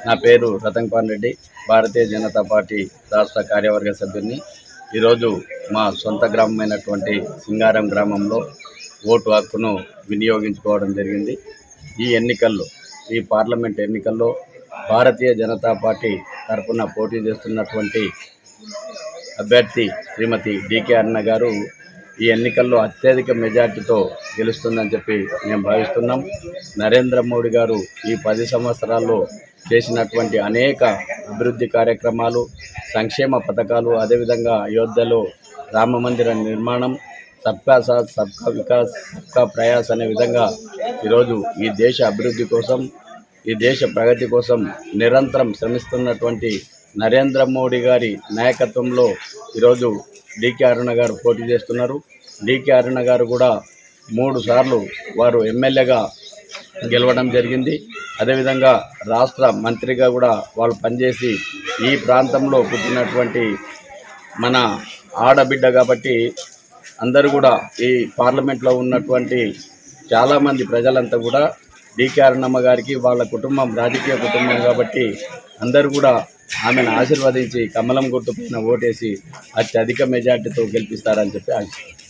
నా పేరు రతన్పాల్ రెడ్డి, భారతీయ జనతా పార్టీ రాష్ట్ర కార్యవర్గ సభ్యుని. ఈరోజు మా సొంత గ్రామమైనటువంటి సింగారం గ్రామంలో ఓటు హక్కును వినియోగించుకోవడం జరిగింది. ఈ పార్లమెంట్ ఎన్నికల్లో భారతీయ జనతా పార్టీ తరఫున పోటీ చేస్తున్నటువంటి అభ్యర్థి శ్రీమతి డికే అరుణ గారు ఈ ఎన్నికల్లో అత్యధిక మెజార్టీతో గెలుస్తుందని చెప్పి మేము భావిస్తున్నాం. నరేంద్ర మోడీ గారు ఈ 10 సంవత్సరాల్లో చేసినటువంటి అనేక అభివృద్ధి కార్యక్రమాలు, సంక్షేమ పథకాలు, అదేవిధంగా అయోధ్యలో రామ మందిర నిర్మాణం, సబ్కా సాత్ సబ్కా వికాస్ సబ్కా ప్రయాస్ అనే విధంగా ఈరోజు ఈ దేశ అభివృద్ధి కోసం, ఈ దేశ ప్రగతి కోసం నిరంతరం శ్రమిస్తున్నటువంటి నరేంద్ర మోడీ గారి నాయకత్వంలో ఈరోజు డికే అరుణ గారు పోటీ చేస్తున్నారు. డికే అరుణ గారు కూడా 3 సార్లు వారు ఎమ్మెల్యేగా గెలవడం జరిగింది. అదేవిధంగా రాష్ట్ర మంత్రిగా కూడా వాళ్ళు పనిచేసి ఈ ప్రాంతంలో పుట్టినటువంటి మన ఆడబిడ్డ కాబట్టి అందరూ కూడా ఈ పార్లమెంట్లో ఉన్నటువంటి చాలామంది ప్రజలంతా కూడా డికే అరుణమ్మ గారికి వాళ్ళ కుటుంబం రాజకీయ కుటుంబం కాబట్టి అందరూ కూడా ఆమెను ఆశీర్వదించి కమలం గుర్తుపైన ఓటేసి అత్యధిక మెజార్టీతో గెలిపిస్తారని చెప్పి ఆశిస్తున్నాను.